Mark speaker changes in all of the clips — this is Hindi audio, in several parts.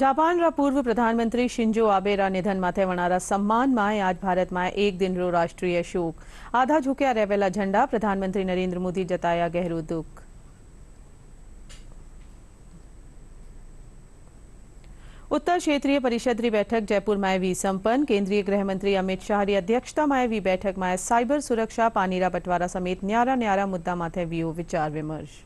Speaker 1: जापान पूर्व प्रधानमंत्री शिंजो आबे निधन माथे वनारा सम्मान में आज भारत में एक दिन रो राष्ट्रीय शोक। आधा झुक्या रहेला झंडा। प्रधानमंत्री नरेंद्र मोदी जताया गहरो दुख। उत्तर क्षेत्रीय परिषद री बैठक जयपुर में भी संपन्न। केंद्रीय गृह मंत्री अमित शाह की अध्यक्षता में भी बैठक में साइबर सुरक्षा, पानीरा बंटवारा समेत न्यारा मुद्दा माथे वियो विचार विमर्श।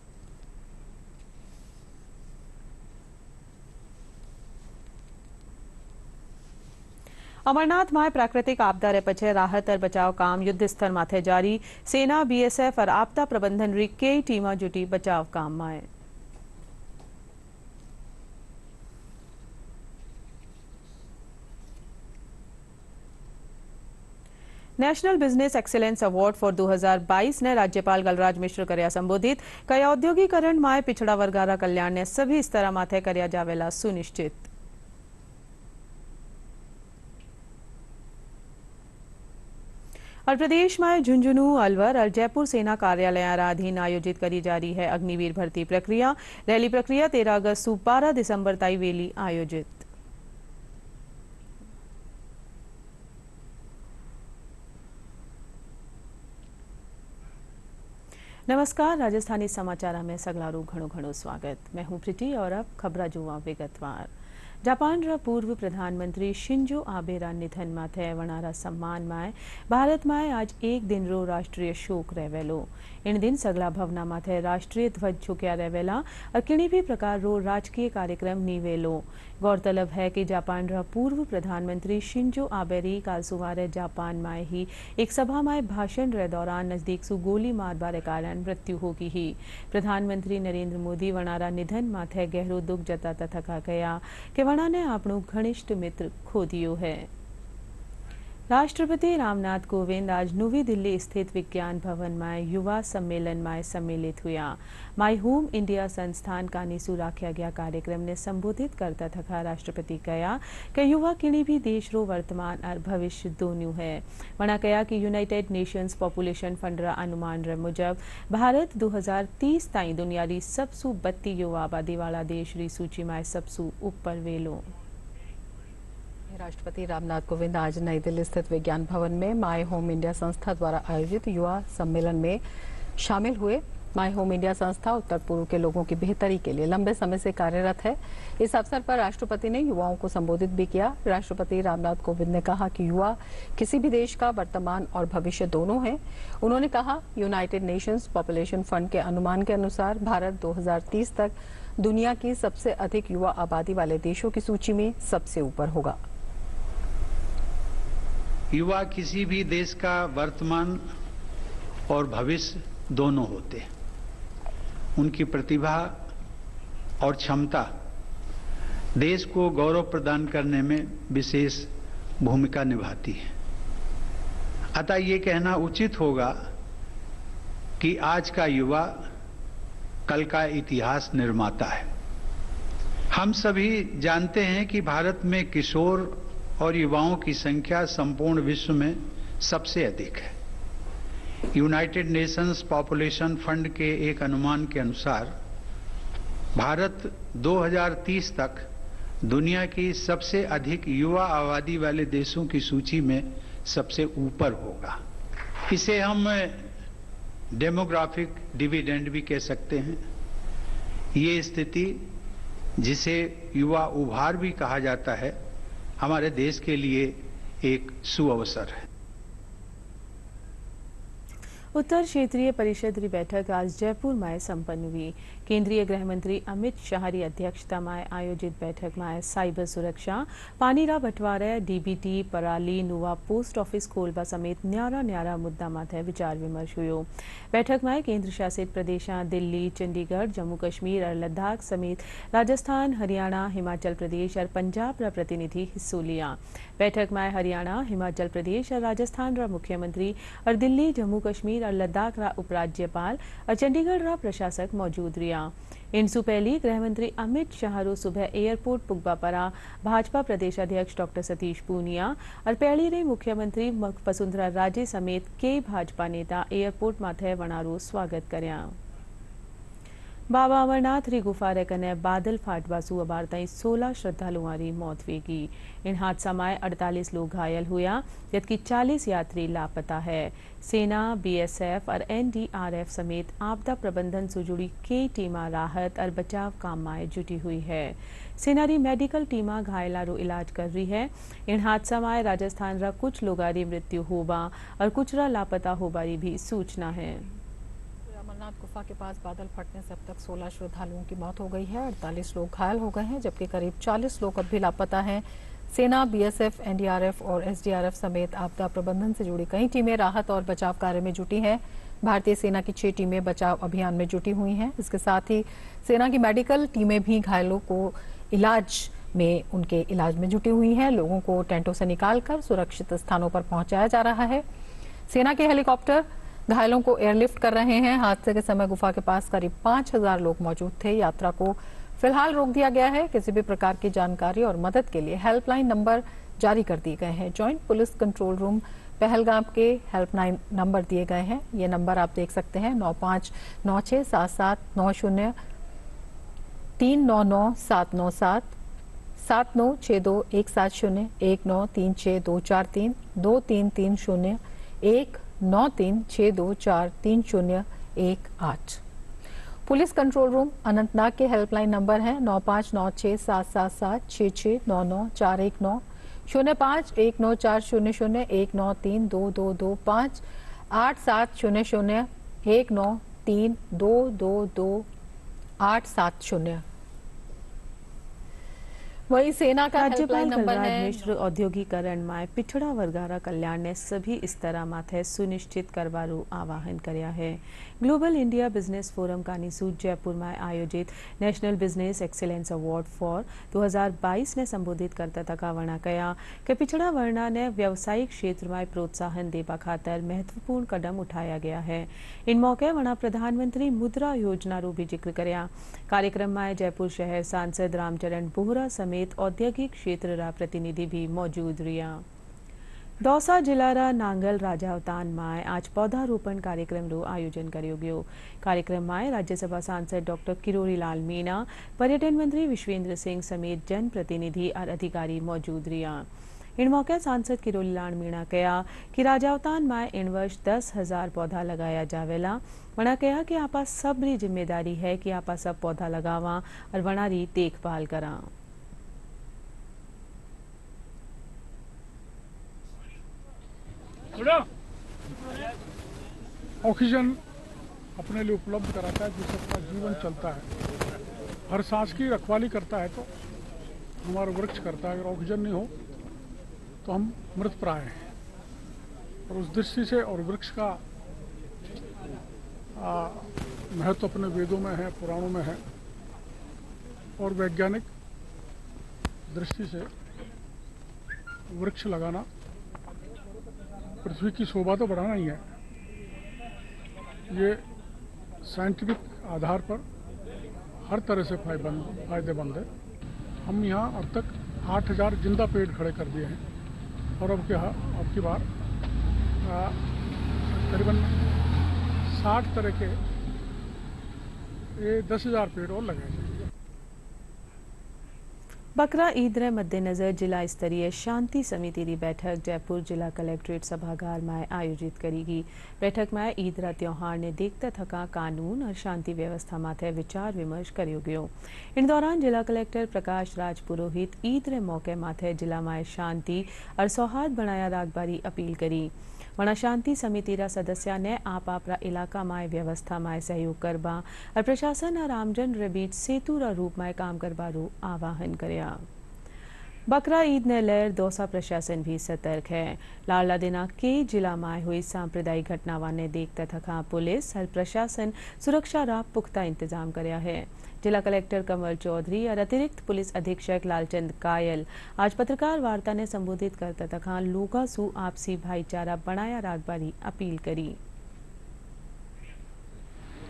Speaker 1: अमरनाथ में प्राकृतिक आपदा रे पछे राहत और बचाव काम युद्ध स्तर माथे जारी। सेना, बीएसएफ और आपदा प्रबंधन री कई टीमां जुटी बचाव काम में। National Business Excellence Award for 2022 ने राज्यपाल गलराज मिश्र कर्या संबोधित। कया औद्योगिकरण में पिछड़ा वर्गारा कल्याण ने सभी स्तर माथे कर्या जावेला सुनिश्चित। और प्रदेश में झुंझुनू, अलवर और जयपुर सेना कार्यालय अधीन आयोजित करी जा रही है अग्निवीर भर्ती प्रक्रिया। रैली प्रक्रिया 13 अगस्त से 12 दिसंबर तक वेली आयोजित। नमस्कार, राजस्थानी समाचार में सगलारू घणो स्वागत। मैं हूं प्रीति और अब खबरा जुआ विगतवार। जापान पूर्व प्रधानमंत्री शिंजो आबे निधन माथे वनारा सम्मान में भारत में आज एक दिन रो राष्ट्रीय शोक रहेलो। इन दिन सगला भवना माथे राष्ट्रीय ध्वज झुक्या रहेला और किसी भी प्रकार रो राजकीय कार्यक्रम नीवेलो। गौरतलब है कि जापान पूर्व प्रधानमंत्री शिंजो आबे काल सुवारे जापान में ही एक सभा में भाषण रे दौरान नजदीक सु गोली मार बारे कारण मृत्यु होगी ही। प्रधानमंत्री नरेंद्र मोदी वनारा निधन माथे गहरो दुख जताता थका गया कि वना ने आपणो घनिष्ठ मित्र खो दियो है। राष्ट्रपति रामनाथ कोविंद आज नवी दिल्ली स्थित विज्ञान भवन में युवा सम्मेलन में सम्मिलित हुआ। माई होम इंडिया संस्थान का निसु राख्या गया कार्यक्रम ने संबोधित करता थका राष्ट्रपति कहा कि युवा किसी भी देश रो वर्तमान और भविष्य दोनों है। वना कहा कि यूनाइटेड नेशंस पॉपुलेशन फंड रा अनुमान रे मुजब भारत 2030 ताई दुनिया री सबसु बत्ती युवा आबादी वाला देश री सूची में सबसु ऊपर वेलो।
Speaker 2: राष्ट्रपति रामनाथ कोविंद आज नई दिल्ली स्थित विज्ञान भवन में माई होम इंडिया संस्था द्वारा आयोजित युवा सम्मेलन में शामिल हुए। माई होम इंडिया संस्था उत्तर पूर्व के लोगों की बेहतरी के लिए लंबे समय से कार्यरत है। इस अवसर पर राष्ट्रपति ने युवाओं को संबोधित भी किया। राष्ट्रपति रामनाथ कोविंद ने कहा कि युवा किसी भी देश का वर्तमान और भविष्य दोनों हैं। उन्होंने कहा, यूनाइटेड नेशंस पॉपुलेशन फंड के अनुमान के अनुसार भारत 2030 तक दुनिया की सबसे अधिक युवा आबादी वाले देशों की सूची में सबसे ऊपर होगा।
Speaker 3: युवा किसी भी देश का वर्तमान और भविष्य दोनों होते हैं। उनकी प्रतिभा और क्षमता देश को गौरव प्रदान करने में विशेष भूमिका निभाती है। अतः ये कहना उचित होगा कि आज का युवा कल का इतिहास निर्माता है। हम सभी जानते हैं कि भारत में किशोर और युवाओं की संख्या संपूर्ण विश्व में सबसे अधिक है। यूनाइटेड नेशंस पॉपुलेशन फंड के एक अनुमान के अनुसार भारत 2030 तक दुनिया की सबसे अधिक युवा आबादी वाले देशों की सूची में सबसे ऊपर होगा। इसे हम डेमोग्राफिक डिविडेंड भी कह सकते हैं। ये स्थिति, जिसे युवा उभार भी कहा जाता है, हमारे देश के लिए एक सुअवसर है।
Speaker 1: उत्तर क्षेत्रीय परिषद की बैठक आज जयपुर में संपन्न हुई। केंद्रीय गृह मंत्री अमित शाह की अध्यक्षता में आयोजित बैठक में साइबर सुरक्षा, पानीरा बंटवारा, डीबीटी, पराली, नुआ पोस्ट ऑफिस खोलबा समेत न्यारा मुद्दा माथे विचार विमर्श हुयो। बैठक में केंद्र शासित प्रदेश दिल्ली, चंडीगढ़, जम्मू कश्मीर और लद्दाख समेत राजस्थान, हरियाणा, हिमाचल प्रदेश और पंजाब रा प्रतिनिधि हिस्सों लिया। बैठक में हरियाणा, हिमाचल प्रदेश और राजस्थान रा मुख्यमंत्री और दिल्ली, जम्मू कश्मीर और लद्दाख रा उपराज्यपाल और चंडीगढ़ रा प्रशासक मौजूद रिया। इनसु पहली गृह मंत्री अमित शाह सुबह एयरपोर्ट पुगबा परा भाजपा प्रदेश अध्यक्ष डॉ सतीश पूनिया और पहली रे मुख्यमंत्री वसुंधरा राजे समेत कई भाजपा नेता एयरपोर्ट माथे वनारो स्वागत कर्या। बाबा अमरनाथ री गुफा रे कने बादल फाटवासु अबार ताई 16 श्रद्धालुओं री मौत वेगी। इन हादसा में 48 लोग घायल हुआ जबकि 40 यात्री लापता है। सेना, बीएसएफ और एनडीआरएफ समेत आपदा प्रबंधन से जुड़ी कई टीमां राहत और बचाव काम में जुटी हुई है। सेना री मेडिकल टीमां घायलों रो इलाज कर रही है। इन हादसा में राजस्थान रा कुछ लोगों री मृत्यु होबा और कुछ रा लापता होबारी भी सूचना है।
Speaker 2: अमरनाथ गुफा के पास बादल फटने से अब तक 16 श्रद्धालुओं की मौत हो गई है, 48 लोग घायल हो गए हैं जबकि करीब 40 लोग अब भी लापता हैं। सेना, बीएसएफ, एनडीआरएफ और एसडीआरएफ समेत आपदा प्रबंधन से जुड़ी कई टीमें राहत और बचाव कार्य में जुटी हैं। भारतीय सेना की 6 टीमें बचाव अभियान में जुटी हुई हैं। इसके साथ ही सेना की मेडिकल टीमें भी घायलों को उनके इलाज में जुटी हुई हैं। लोगों को टेंटों से निकालकर सुरक्षित स्थानों पर पहुंचाया जा रहा है। सेना के हेलीकॉप्टर घायलों को एयरलिफ्ट कर रहे हैं। हादसे के समय गुफा के पास करीब 5000 लोग मौजूद थे। यात्रा को फिलहाल रोक दिया गया है। किसी भी प्रकार की जानकारी और मदद के लिए हेल्पलाइन नंबर जारी कर दिए गए हैं। Joint police control room Pahalgam के हेल्पलाइन नंबर दिए गए हैं। ये नंबर आप देख सकते हैं 95967790 399797 7962 170 1936 2340 पुलिस कंट्रोल रूम अनंतनाग के हेल्पलाइन नंबर है 9596777699 419 05194001932225 8700193222 वही सेना का
Speaker 1: राज्यपाल
Speaker 2: नंबर
Speaker 1: कलराज
Speaker 2: है
Speaker 1: मिश्र औद्योगिकरण में पिछड़ा वर्गारा कल्याण ने सभी स्तर माथे सुनिश्चित करवारू आह्वान कर्या है। ग्लोबल इंडिया बिजनेस फोरम कानीसूत जयपुर में आयोजित National Business Excellence Award for 2022 ने संबोधित करता तका वर्णा कया कि पिछड़ा वर्णा ने व्यावसायिक क्षेत्र में प्रोत्साहन देवा खातर महत्वपूर्ण कदम उठाया गया है। इन मौके वर्णा प्रधानमंत्री मुद्रा योजना रू भी जिक्र कर्या। कार्यक्रम में जयपुर शहर सांसद रामचरण बोहरा समेत औद्योगिक क्षेत्र रा प्रतिनिधि भी मौजूद रिया। दौसा जिला रा नांगल राजावतान में आज पौधारोपण कार्यक्रम रो आयोजन कर्यो गयो। कार्यक्रम में राज्यसभा सांसद डॉक्टर किरोरी लाल मीणा, पर्यटन मंत्री विश्वेंद्र सिंह समेत जनप्रतिनिधि और अधिकारी मौजूद रिया। इन मौके सांसद किरोरी लाल मीणा कहा कि राजावतान में इन वर्ष 10,000 पौधा लगाया जावेला। वना कहा कि आपा सबरी जिम्मेदारी है कि आपा सब पौधा लगावा और वनारी देखभाल करा।
Speaker 4: ऑक्सीजन अपने लिए उपलब्ध कराता है जिससे अपना जीवन चलता है। हर सांस की रखवाली करता है तो हमारा वृक्ष करता है। अगर ऑक्सीजन नहीं हो तो हम मृत प्राय हैं। और उस दृष्टि से और वृक्ष का महत्व अपने वेदों में है, पुराणों में है और वैज्ञानिक दृष्टि से वृक्ष लगाना पृथ्वी की शोभा तो बढ़ाना ही है। ये साइंटिफिक आधार पर हर तरह से फायदेमंद है। हम यहाँ अब तक 8,000 जिंदा पेड़ खड़े कर दिए हैं और अब की बार करीबन 60 तरह के 10,000 पेड़ और लगाए जाएंगे।
Speaker 1: बकरा ईद रे मद्देनजर जिला स्तरीय शांति समिति की बैठक जयपुर जिला कलेक्ट्रेट सभागार में आयोजित करेगी। बैठक में ईद रा त्योहार ने देखता थका कानून और शांति व्यवस्था माथे विचार विमर्श कर्यो गयो। इन दौरान जिला कलेक्टर प्रकाश राज पुरोहित ईद रे मौके माथे जिला में शांति और सौहार्द बनाया राखबारी अपील करी। वना शांति समिति रा सदस्य ने आपरा इलाका में व्यवस्था में सहयोग करवा और प्रशासन और आमजन रे बीच सेतु रा रूप में काम करवारू आह्वान कर्या। बकरा ईद ने लेर दौसा प्रशासन भी सतर्क है। लाडला दिना के जिला में हुई सांप्रदायिक घटनावां ने देखता थका पुलिस और प्रशासन सुरक्षा रा पुख्ता इंतजाम कर्या है। जिला कलेक्टर कमल चौधरी और अतिरिक्त पुलिस अधीक्षक लालचंद कायल आज पत्रकार वार्ता ने संबोधित करता तथा लोगों से आपसी भाईचारा बनाया राखबारी अपील करी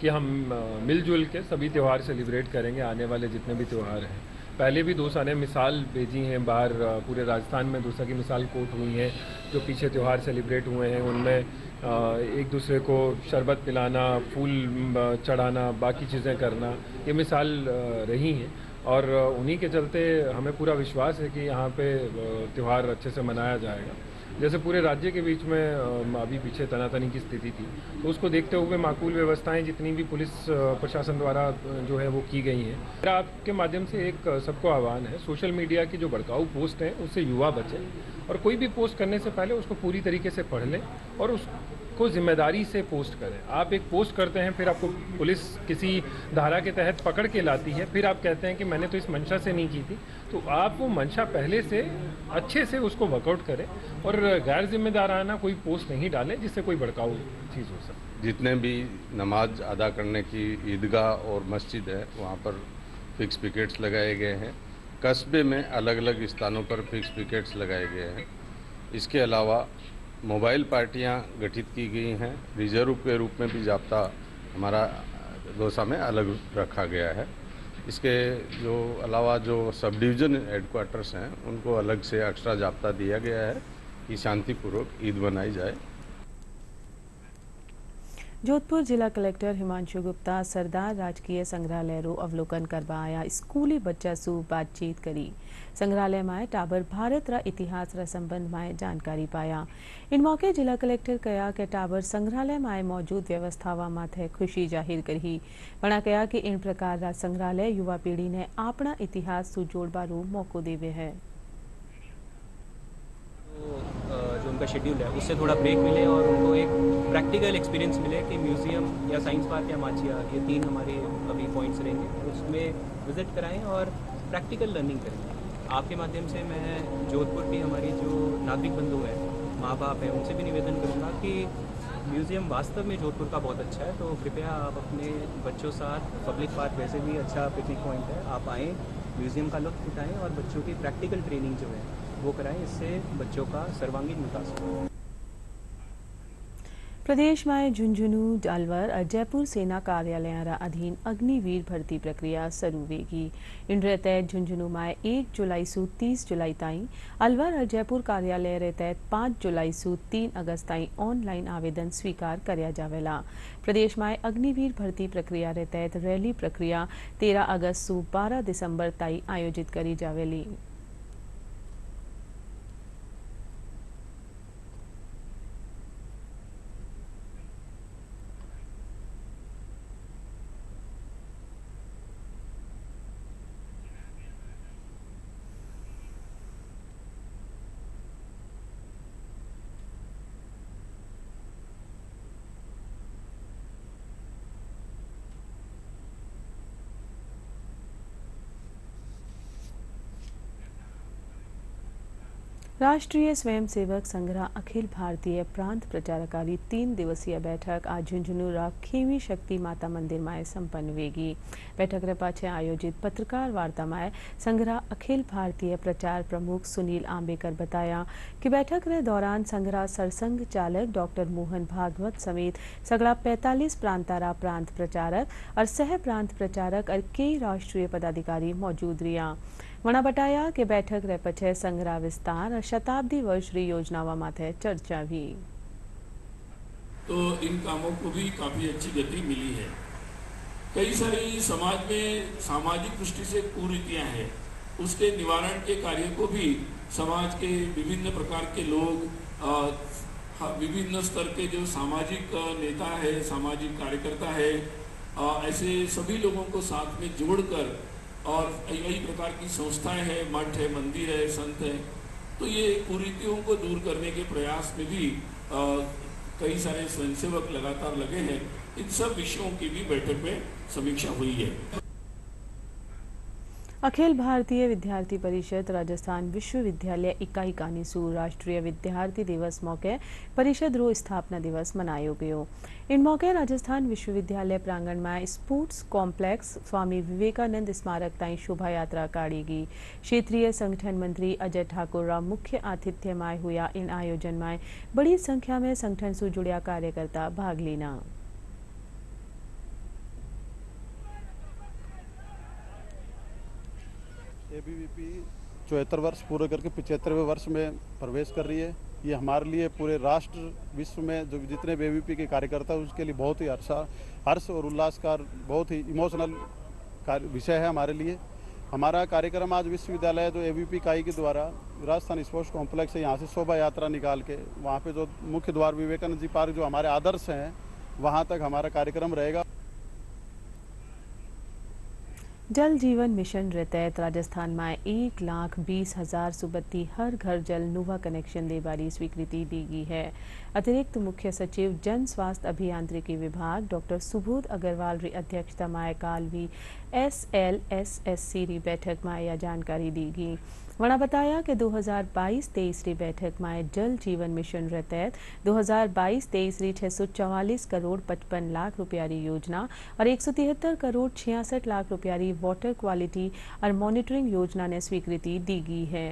Speaker 5: कि हम मिलजुल के सभी त्यौहार सेलिब्रेट करेंगे। आने वाले जितने भी त्यौहार हैं पहले भी दोसा ने मिसाल भेजी हैं बाहर, पूरे राजस्थान में दोसा की मिसाल कोट हुई है। जो पीछे त्यौहार सेलिब्रेट हुए हैं उनमें एक दूसरे को शरबत पिलाना, फूल चढ़ाना, बाकी चीज़ें करना, ये मिसाल रही हैं। और उन्हीं के चलते हमें पूरा विश्वास है कि यहाँ पे त्यौहार अच्छे से मनाया जाएगा। जैसे पूरे राज्य के बीच में अभी पीछे तनातनी की स्थिति थी, तो उसको देखते हुए माकूल व्यवस्थाएं जितनी भी पुलिस प्रशासन द्वारा जो है वो की गई हैं। मेरा आपके माध्यम से एक सबको आह्वान है, सोशल मीडिया की जो भड़काऊ पोस्ट हैं उससे युवा बचें, और कोई भी पोस्ट करने से पहले उसको पूरी तरीके से पढ़ लें और उसको जिम्मेदारी से पोस्ट करें। आप एक पोस्ट करते हैं, फिर आपको पुलिस किसी धारा के तहत पकड़ के लाती है, फिर आप कहते हैं कि मैंने तो इस मंशा से नहीं की थी, तो आप वो मंशा पहले से अच्छे से उसको वर्कआउट करें और गैर जिम्मेदाराना कोई पोस्ट नहीं डालें जिससे कोई भड़काऊ चीज़ हो सके।
Speaker 6: जितने भी नमाज अदा करने की ईदगाह और मस्जिद है वहाँ पर फिक्स पिकेट्स लगाए गए हैं। कस्बे में अलग अलग स्थानों पर फिक्स पिकेट्स लगाए गए हैं। इसके अलावा मोबाइल पार्टियां गठित की गई हैं। रिजर्व के रूप में भी जाब्ता हमारा दौसा में अलग रखा गया है। इसके जो अलावा जो सब डिवीज़न हेडक्वार्टर्स हैं उनको अलग से एक्स्ट्रा जाब्ता दिया गया है कि शांतिपूर्वक ईद मनाई जाए।
Speaker 1: जोधपुर जिला कलेक्टर हिमांशु गुप्ता सरदार राजकीय संग्रहालय रो अवलोकन करवा आया। स्कूली बच्चा सु बातचीत करी। संग्रहालय में टाबर भारत रा इतिहास रा संबंध में जानकारी पाया। इन मौके जिला कलेक्टर कहा कि टाबर संग्रहालय में मौजूद व्यवस्थावा माथे खुशी जाहिर करी। वणा कहा कि इन प्रकार रा संग्रहालय युवा पीढ़ी ने अपना इतिहास सु जोड़बारो मौको देवे है।
Speaker 7: जो उनका शेड्यूल है उससे थोड़ा ब्रेक मिले और उनको एक प्रैक्टिकल एक्सपीरियंस मिले कि म्यूज़ियम या साइंस पार्क या माचिया, ये 3 हमारे अभी पॉइंट्स रहेंगे, उसमें विज़िट कराएं और प्रैक्टिकल लर्निंग करें। आपके माध्यम से मैं जोधपुर की हमारी जो नागरिक बंधु हैं, माँ बाप हैं, उनसे भी निवेदन करूँगा कि म्यूज़ियम वास्तव में जोधपुर का बहुत अच्छा है, तो कृपया आप अपने बच्चों साथ, पब्लिक पार्क वैसे भी अच्छा पिकनिक पॉइंट है, आप आएँ, म्यूज़ियम का लुत्फ़ उठाएँ और बच्चों की प्रैक्टिकल ट्रेनिंग जो है वो कराएं। इससे बच्चों का सर्वांगीण विकास हो।
Speaker 1: प्रदेश में झुंझुनू, अलवर और जयपुर सेना कार्यालय अधीन अग्निवीर भर्ती प्रक्रिया शुरू होगी। इन तहत झुंझुनू में 1 जुलाई से 30 जुलाई ताईं, अलवर और जयपुर कार्यालय तहत 5 जुलाई से 3 अगस्त ताईं ऑनलाइन आवेदन स्वीकार कराया जावेला। प्रदेश में अग्निवीर भर्ती प्रक्रिया तहत रैली प्रक्रिया 13 अगस्त से 12 दिसंबर ताईं आयोजित करी जावेली। राष्ट्रीय स्वयंसेवक संघरा अखिल भारतीय प्रांत प्रचारकारी 3 दिवसीय बैठक आज झुंझुनू रा खेवी शक्ति माता मंदिर में संपन्न होगी। बैठक रे पाछे आयोजित पत्रकार वार्ता में संघरा अखिल भारतीय प्रचार प्रमुख सुनील आंबेकर बताया कि बैठक रे दौरान संघरा सरसंघ चालक डॉक्टर मोहन भागवत समेत सगड़ा 45 प्रांतारा प्रांत प्रचारक और सह प्रांत प्रचारक और कई राष्ट्रीय पदाधिकारी मौजूद रिया। वणा बताया कि बैठक रे पछे संग्रह विस्तार और शताब्दी वर्ष री योजनावा माथे चर्चा हुई।
Speaker 8: तो इन कामों को भी काफी अच्छी गति मिली है। कई सारी समाज में सामाजिक दृष्टि से कुरीतियां हैं, उसके निवारण के कार्य को भी समाज के विभिन्न प्रकार के लोग, विभिन्न स्तर के जो सामाजिक नेता है, सामाजिक कार्यकर्ता है, ऐसे सभी लोगों को साथ में जोड़कर और कई प्रकार की संस्थाएं हैं, मठ है, मंदिर है, संत है, तो ये कुरीतियों को दूर करने के प्रयास में भी कई सारे स्वयंसेवक लगातार लगे हैं। इन सब विषयों की भी बैठक में समीक्षा हुई है।
Speaker 1: अखिल भारतीय विद्यार्थी परिषद राजस्थान विश्वविद्यालय इकाई कानीसूर राष्ट्रीय विद्यार्थी दिवस मौके परिषद रो स्थापना दिवस मनायो गयो। इन मौके राजस्थान विश्वविद्यालय प्रांगण में स्पोर्ट्स कॉम्प्लेक्स स्वामी विवेकानंद स्मारक ताईं शोभा यात्रा काढ़ेगी। क्षेत्रीय संगठन मंत्री अजय ठाकुर रा मुख्य आतिथ्य में हुआ इन आयोजन में बड़ी संख्या में संगठन से जुड़िया कार्यकर्ता भाग लेना।
Speaker 9: एबीवीपी 74 वर्ष पूरे करके 75वें वर्ष में प्रवेश कर रही है। ये हमारे लिए पूरे राष्ट्र विश्व में जो जितने भी एबीवीपी के कार्यकर्ता हैं उसके लिए बहुत ही हर्ष और उल्लास का बहुत ही इमोशनल विषय है हमारे लिए। हमारा कार्यक्रम आज विश्वविद्यालय जो एबीवीपी इकाई के द्वारा राजस्थान स्पोर्ट्स कॉम्प्लेक्स है, यहाँ से शोभा यात्रा निकाल के वहाँ पे जो मुख्य द्वार विवेकानंद जी पार्क जो हमारे आदर्श हैं वहाँ तक हमारा कार्यक्रम रहेगा।
Speaker 1: जल जीवन मिशन के तहत राजस्थान में 1,20,000 सुबत्ती हर घर जल नुवा कनेक्शन दे बारी स्वीकृति दी गई है। अतिरिक्त मुख्य सचिव जन स्वास्थ्य अभियांत्रिकी विभाग डॉक्टर सुबोध अग्रवाल री अध्यक्षता में कालवी SLSSC री बैठक में यह जानकारी दी गई। वहाँ बताया कि 2022-23 री बैठक में जल जीवन मिशन के तहत 2022-23 री 644 करोड़ 55 लाख रुपया री योजना और 173 करोड़ 66 लाख रुपया री वाटर क्वालिटी और मॉनिटरिंग योजना ने स्वीकृति दी गई है।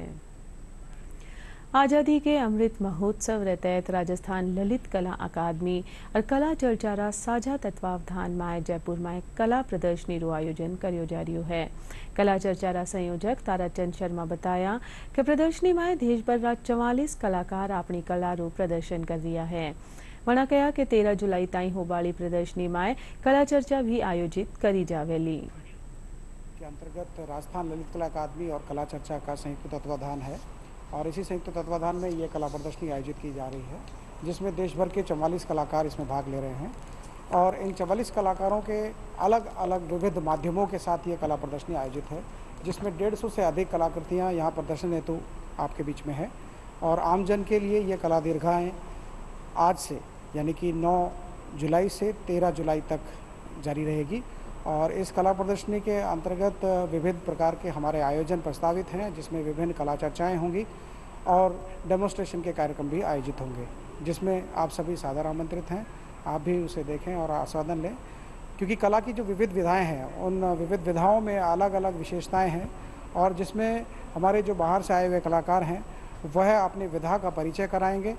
Speaker 1: आज़ादी के अमृत महोत्सव के तहत राजस्थान ललित कला अकादमी और कला चर्चा साझा तत्वावधान में जयपुर में कला प्रदर्शनी रो आयोजन करियो जा रही है। कला चर्चा संयोजक ताराचंद शर्मा बताया कि प्रदर्शनी में देश भर रा 44 कलाकार अपनी कला रो प्रदर्शन कर रहा है। वना कहा कि 13 जुलाई ताई होबाड़ी प्रदर्शनी में कला चर्चा भी आयोजित करी जावेली
Speaker 10: के अंतर्गत राजस्थान ललित कला अकादमी और कला चर्चा का संयुक्त तत्वाधान है और इसी संयुक्त तत्वाधान में ये कला प्रदर्शनी आयोजित की जा रही है, जिसमें देश भर के 44 कलाकार इसमें भाग ले रहे हैं और इन 44 कलाकारों के अलग अलग विविध माध्यमों के साथ ये कला प्रदर्शनी आयोजित है, जिसमें 150 से अधिक कलाकृतियाँ यहाँ प्रदर्शन हेतु आपके बीच में है और आमजन के लिए ये कला दीर्घाएँ आज से यानी कि 9 जुलाई से 13 जुलाई तक जारी रहेगी और इस कला प्रदर्शनी के अंतर्गत विविध प्रकार के हमारे आयोजन प्रस्तावित हैं, जिसमें विभिन्न कला चर्चाएँ होंगी और डेमोन्स्ट्रेशन के कार्यक्रम भी आयोजित होंगे, जिसमें आप सभी सादर आमंत्रित हैं। आप भी उसे देखें और आस्वादन लें, क्योंकि कला की जो विविध विधाएं हैं उन विविध विधाओं में अलग अलग विशेषताएं हैं और जिसमें हमारे जो बाहर से आए हुए कलाकार हैं वह अपनी विधा का परिचय कराएंगे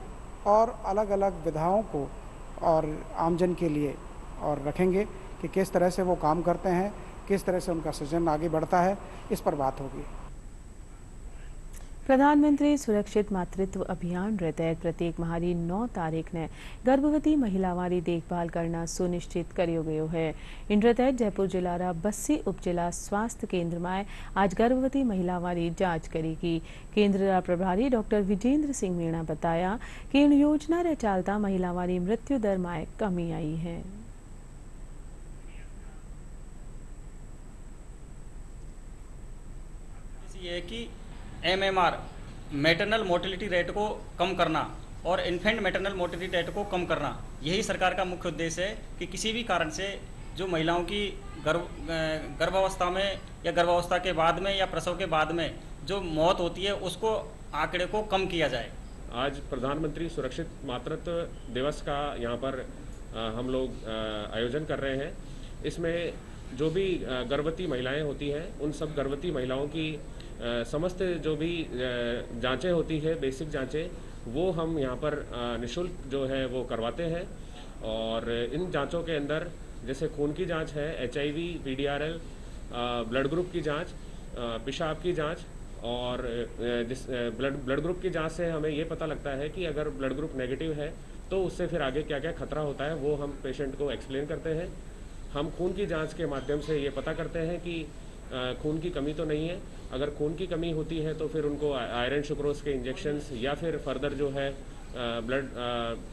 Speaker 10: और अलग अलग विधाओं को और आमजन के लिए और रखेंगे कि किस तरह से वो काम करते हैं, किस तरह से उनका सृजन आगे बढ़ता है, इस पर बात होगी।
Speaker 1: प्रधानमंत्री सुरक्षित मातृत्व अभियान के तहत प्रत्येक माहरी 9 तारीख ने गर्भवती महिलावारी देखभाल करना सुनिश्चित करियो गयो है। इन तहत जयपुर जिला रा बस्सी उप जिला स्वास्थ्य केंद्र में आज गर्भवती महिलावारी जांच करेगी। केंद्र रा प्रभारी डॉक्टर विजेंद्र सिंह मीणा बताया कि इन योजना रे चालता महिलावारी मृत्यु दर में कमी आई है।
Speaker 11: ये कि MMR मैटरनल मोर्टेलिटी रेट को कम करना और इन्फेंट मैटरनल मोर्टेलिटी रेट को कम करना, यही सरकार का मुख्य उद्देश्य है कि किसी भी कारण से जो महिलाओं की गर्भावस्था में या गर्भावस्था के बाद में या प्रसव के बाद में जो मौत होती है उसको आंकड़े को कम किया जाए।
Speaker 5: आज प्रधानमंत्री सुरक्षित मातृत्व दिवस का यहाँ पर हम लोग आयोजन कर रहे हैं। इसमें जो भी गर्भवती महिलाएं होती हैं उन सब गर्भवती महिलाओं की समस्त जो भी जांचें होती है, बेसिक जांचें, वो हम यहाँ पर निःशुल्क जो है वो करवाते हैं और इन जांचों के अंदर जैसे खून की जांच है, HIV, PDRL, ब्लड ग्रुप की जांच, पेशाब की जांच और जिस ब्लड ग्रुप की जांच से हमें ये पता लगता है कि अगर ब्लड ग्रुप नेगेटिव है तो उससे फिर आगे क्या क्या खतरा होता है वो हम पेशेंट को एक्सप्लेन करते हैं। हम खून की जांच के माध्यम से ये पता करते हैं कि खून की कमी तो नहीं है। अगर खून की कमी होती है तो फिर उनको आयरन सुक्रोज के इंजेक्शंस या फिर फर्दर जो है ब्लड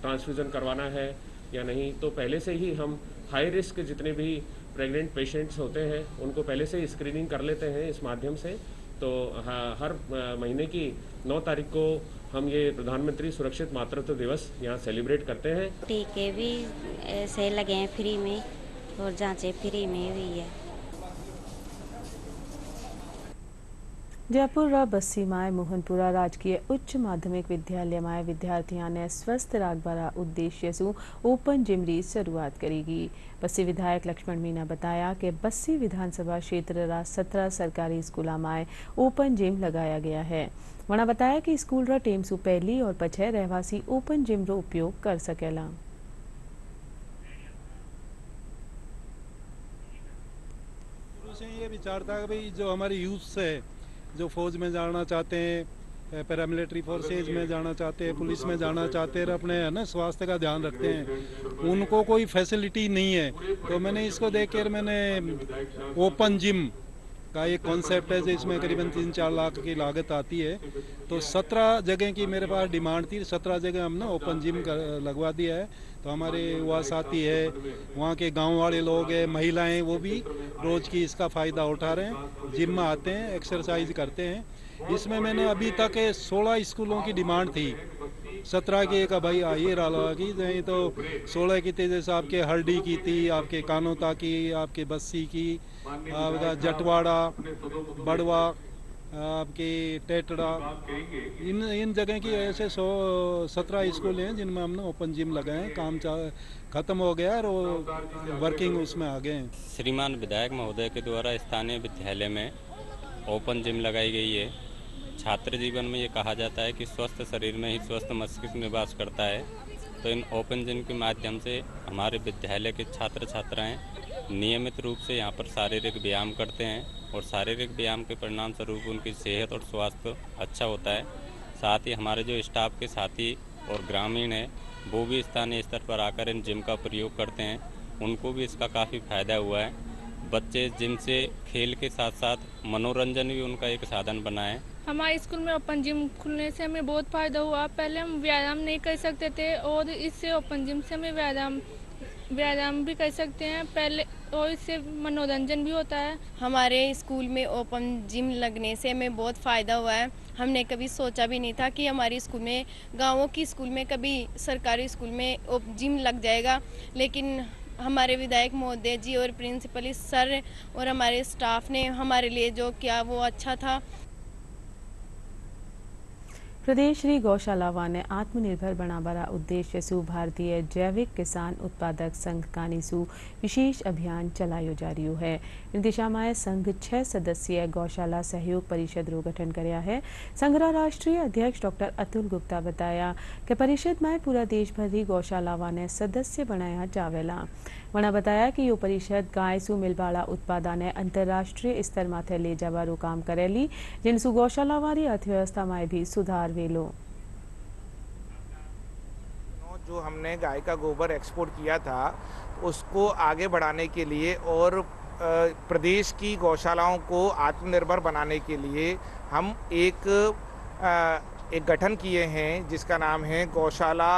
Speaker 5: ट्रांसफ्यूज़न करवाना है या नहीं। तो पहले से ही हम हाई रिस्क जितने भी प्रेग्नेंट पेशेंट्स होते हैं उनको पहले से ही स्क्रीनिंग कर लेते हैं इस माध्यम से। तो हर महीने की 9 तारीख को हम ये प्रधानमंत्री सुरक्षित मातृत्व दिवस यहाँ सेलिब्रेट करते हैं।
Speaker 12: टीके भी ऐसे लगे हैं फ्री में और जांचें फ्री में हुई है।
Speaker 1: जयपुर रा बस्सी माय मोहनपुरा राजकीय उच्च माध्यमिक विद्यालय में विद्यार्थियों ने स्वस्थ राखबारा उद्देश्य से ओपन जिम री शुरुआत करेगी। बस्सी विधायक लक्ष्मण मीणा बताया कि बस्सी विधानसभा क्षेत्र रा 17 सरकारी स्कूलों में ओपन जिम लगाया गया है। वना बताया कि स्कूल रा टेम सु पहली और पछे रहवासी ओपन जिम रो उपयोग कर सकेला।
Speaker 13: ये विचार था कि भाई जो हमारी यूथ है जो फौज में जाना चाहते हैं, पैरामिलिट्री फोर्सेज में जाना चाहते हैं, पुलिस में जाना चाहते हैं, अपने है ना स्वास्थ्य का ध्यान रखते हैं, उनको कोई फैसिलिटी नहीं है। तो मैंने इसको देखकर मैंने ओपन जिम का एक कॉन्सेप्ट है जिसमें करीबन 3-4 लाख की लागत आती है। तो 17 जगह की मेरे पास डिमांड थी, 17 जगह हमने ओपन जिम लगवा दिया है। तो हमारे युवा साथी है, वहाँ के गांव वाले लोग हैं, महिलाएं, वो भी रोज़ की इसका फ़ायदा उठा रहे हैं, जिम में आते हैं, एक्सरसाइज करते हैं। इसमें मैंने अभी तक 16 स्कूलों की डिमांड थी, 17 की एक भाई ये रहा की नहीं तो 16 की थी, जैसे आपके हरडी की थी, आपके कानोता की, आपके बस्सी की, आपका जटवाड़ा, बड़वा, आपकी टेटड़ा, इन जगह की ऐसे 17 स्कूल हैं जिनमें हमने ओपन जिम लगाए हैं। काम खत्म हो गया और वो वर्किंग उसमें आ गए हैं।
Speaker 14: श्रीमान विधायक महोदय के द्वारा स्थानीय विद्यालय में ओपन जिम लगाई गई है। छात्र जीवन में ये कहा जाता है कि स्वस्थ शरीर में ही स्वस्थ मस्तिष्क निवास करता है। तो इन ओपन जिम के माध्यम से हमारे विद्यालय के छात्र छात्राएं नियमित रूप से यहाँ पर शारीरिक व्यायाम करते हैं और शारीरिक व्यायाम के परिणाम स्वरूप उनकी सेहत और स्वास्थ्य अच्छा होता है। साथ ही हमारे जो स्टाफ के साथी और ग्रामीण हैं वो भी स्थानीय स्तर पर आकर इन जिम का प्रयोग करते हैं, उनको भी इसका काफ़ी फायदा हुआ है। बच्चे जिम से खेल के साथ साथ मनोरंजन भी उनका एक साधन बना है।
Speaker 15: हमारे स्कूल में ओपन जिम खुलने से हमें बहुत फ़ायदा हुआ। पहले हम व्यायाम नहीं कर सकते थे और इससे ओपन जिम से हमें व्यायाम भी कर सकते हैं पहले, और इससे मनोरंजन भी होता है।
Speaker 16: हमारे स्कूल में ओपन जिम लगने से हमें बहुत फ़ायदा हुआ है। हमने कभी सोचा भी नहीं था कि हमारे स्कूल में, गाँवों की स्कूल में, कभी सरकारी स्कूल में जिम लग जाएगा। लेकिन हमारे विधायक महोदय जी और प्रिंसिपल सर और हमारे स्टाफ ने हमारे लिए जो किया वो अच्छा था।
Speaker 1: प्रदेश श्री गौशालावा ने आत्मनिर्भर बनावरा उद्देश्य सु भारतीय जैविक किसान उत्पादक संघ कानीसु विशेष अभियान चलायो जा रही है। इन दिशा में संघ 6 सदस्यीय गौशाला सहयोग परिषद रो गठन करया है। संघ रा राष्ट्रीय अध्यक्ष डॉक्टर अतुल गुप्ता बताया कि परिषद में पूरा देश भर री गौशालावा ने सदस्य बनाया जावेला। वणा बताया कि यो परिषद गाय सु मिलवाड़ा उत्पादन अंतरराष्ट्रीय स्तर माथे ले जवारू काम करेली, जिनसु गौशालावारी अर्थव्यवस्था में भी सुधार वेलो।
Speaker 17: जो हमने गाय का गोबर एक्सपोर्ट किया था उसको आगे बढ़ाने के लिए और प्रदेश की गौशालाओं को आत्मनिर्भर बनाने के लिए हम एक गठन किए हैं जिसका नाम है गौशाला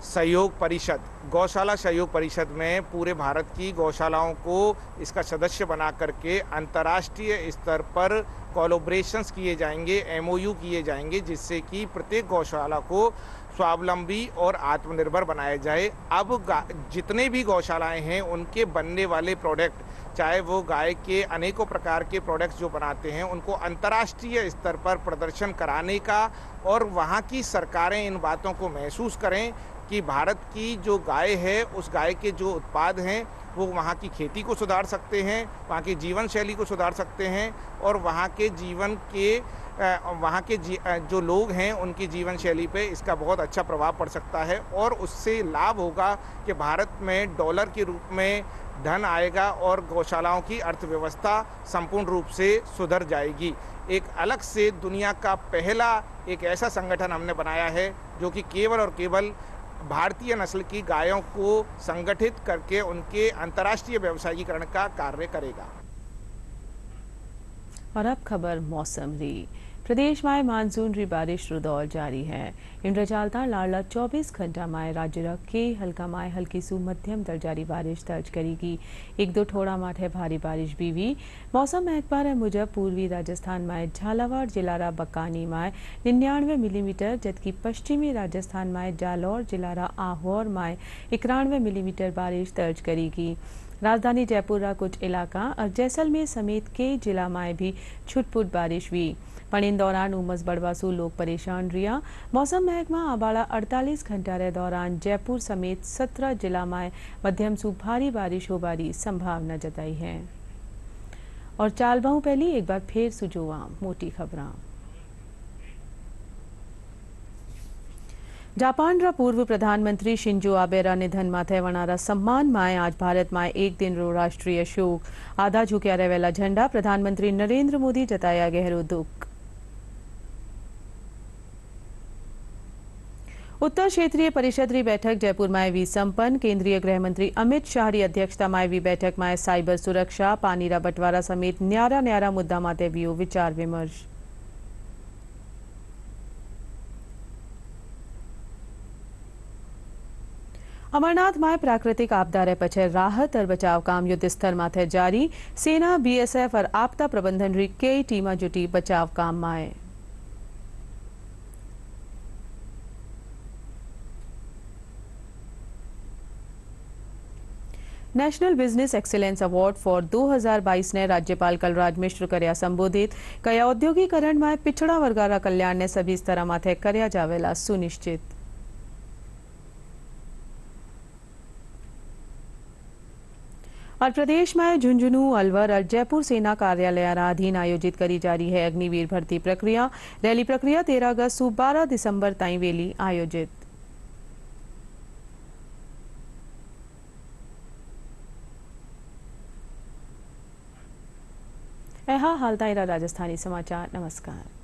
Speaker 17: सहयोग परिषद। गौशाला सहयोग परिषद में पूरे भारत की गौशालाओं को इसका सदस्य बना करके अंतर्राष्ट्रीय स्तर पर कोलैबोरेशंस किए जाएंगे, एमओयू किए जाएंगे, जिससे कि प्रत्येक गौशाला को स्वावलंबी और आत्मनिर्भर बनाया जाए। अब जितने भी गौशालाएं हैं उनके बनने वाले प्रोडक्ट, चाहे वो गाय के अनेकों प्रकार के प्रोडक्ट्स जो बनाते हैं, उनको अंतर्राष्ट्रीय स्तर पर प्रदर्शन कराने का और वहाँ की सरकारें इन बातों को महसूस करें कि भारत की जो गाय है उस गाय के जो उत्पाद हैं वो वहाँ की खेती को सुधार सकते हैं, वहाँ की जीवन शैली को सुधार सकते हैं और वहाँ के जीवन के जो लोग हैं उनकी जीवन शैली पे इसका बहुत अच्छा प्रभाव पड़ सकता है और उससे लाभ होगा कि भारत में डॉलर के रूप में धन आएगा और गौशालाओं की अर्थव्यवस्था संपूर्ण रूप से सुधर जाएगी। एक अलग से दुनिया का पहला एक ऐसा संगठन हमने बनाया है जो कि केवल और केवल भारतीय नस्ल की गायों को संगठित करके उनके अंतर्राष्ट्रीय व्यवसायीकरण का कार्य करेगा।
Speaker 1: और अब खबर मौसम री। प्रदेश में मानसून री बारिश रो दौर जारी है। इंद्र चालता लाडला 24 घंटा में राज्य के हल्का में हल्की सु मध्यम दर्जारी बारिश दर्ज करेगी। 1-2 ठोड़ा माठे भारी बारिश भी हुई। मौसम महकमा मुजब पूर्वी राजस्थान में झालावाड़ जिला बकानी में 99 मिलीमीटर, जबकि पश्चिमी राजस्थान में जालौर जिला आहोर में 91 मिलीमीटर बारिश दर्ज करेगी। राजधानी जयपुर का कुछ इलाका और जैसलमेर समेत कई जिला में भी छुटपुट बारिश हुई। पण इन दौरान उमस बढ़वासु लोग परेशान रिया। मौसम महकमा आबाड़ा 48 घंटा रे दौरान जयपुर समेत 17 जिला में मध्यम सु भारी बारिश होबारी संभावना जताई है। और चाल बहु पहली एक बार फिर सुजोआ मोटी खबरां। जापान रा पूर्व प्रधानमंत्री शिंजो आबे रा निधन माथे वणारा सम्मान माए आज भारत में एक दिन रो राष्ट्रीय शोक आधा झुक्या रहेला झंडा प्रधानमंत्री नरेंद्र मोदी जताया गहरो दुख। उत्तर क्षेत्रीय परिषद री बैठक जयपुर में वी संपन्न केंद्रीय गृह मंत्री अमित शाह री अध्यक्षता में वी बैठक में साइबर सुरक्षा पानी रा बंटवारा समेत न्यारा मुद्दा माटे वियो विचार विमर्श। अमरनाथ में प्राकृतिक आपदा रे पछे राहत और बचाव काम युद्ध स्तर माथे जारी सेना बीएसएफ और आपदा प्रबंधन री कई टीमा जुटी बचाव काम में। National Business Excellence Award for 2022 ने राज्यपाल कलराज मिश्र कर्या संबोधित कया औद्योगिकरण में पिछड़ा वर्गारा कल्याण ने सभी स्तर माथे कर्या जावेला सुनिश्चित। और प्रदेश में झुंझुनू अलवर और जयपुर सेना कार्यालय अधीन आयोजित करी जा रही है अग्निवीर भर्ती प्रक्रिया। रैली प्रक्रिया 13 अगस्त से 12 दिसंबर ताईं वेली आयोजित। हाल ताईं राजस्थानी समाचार। नमस्कार।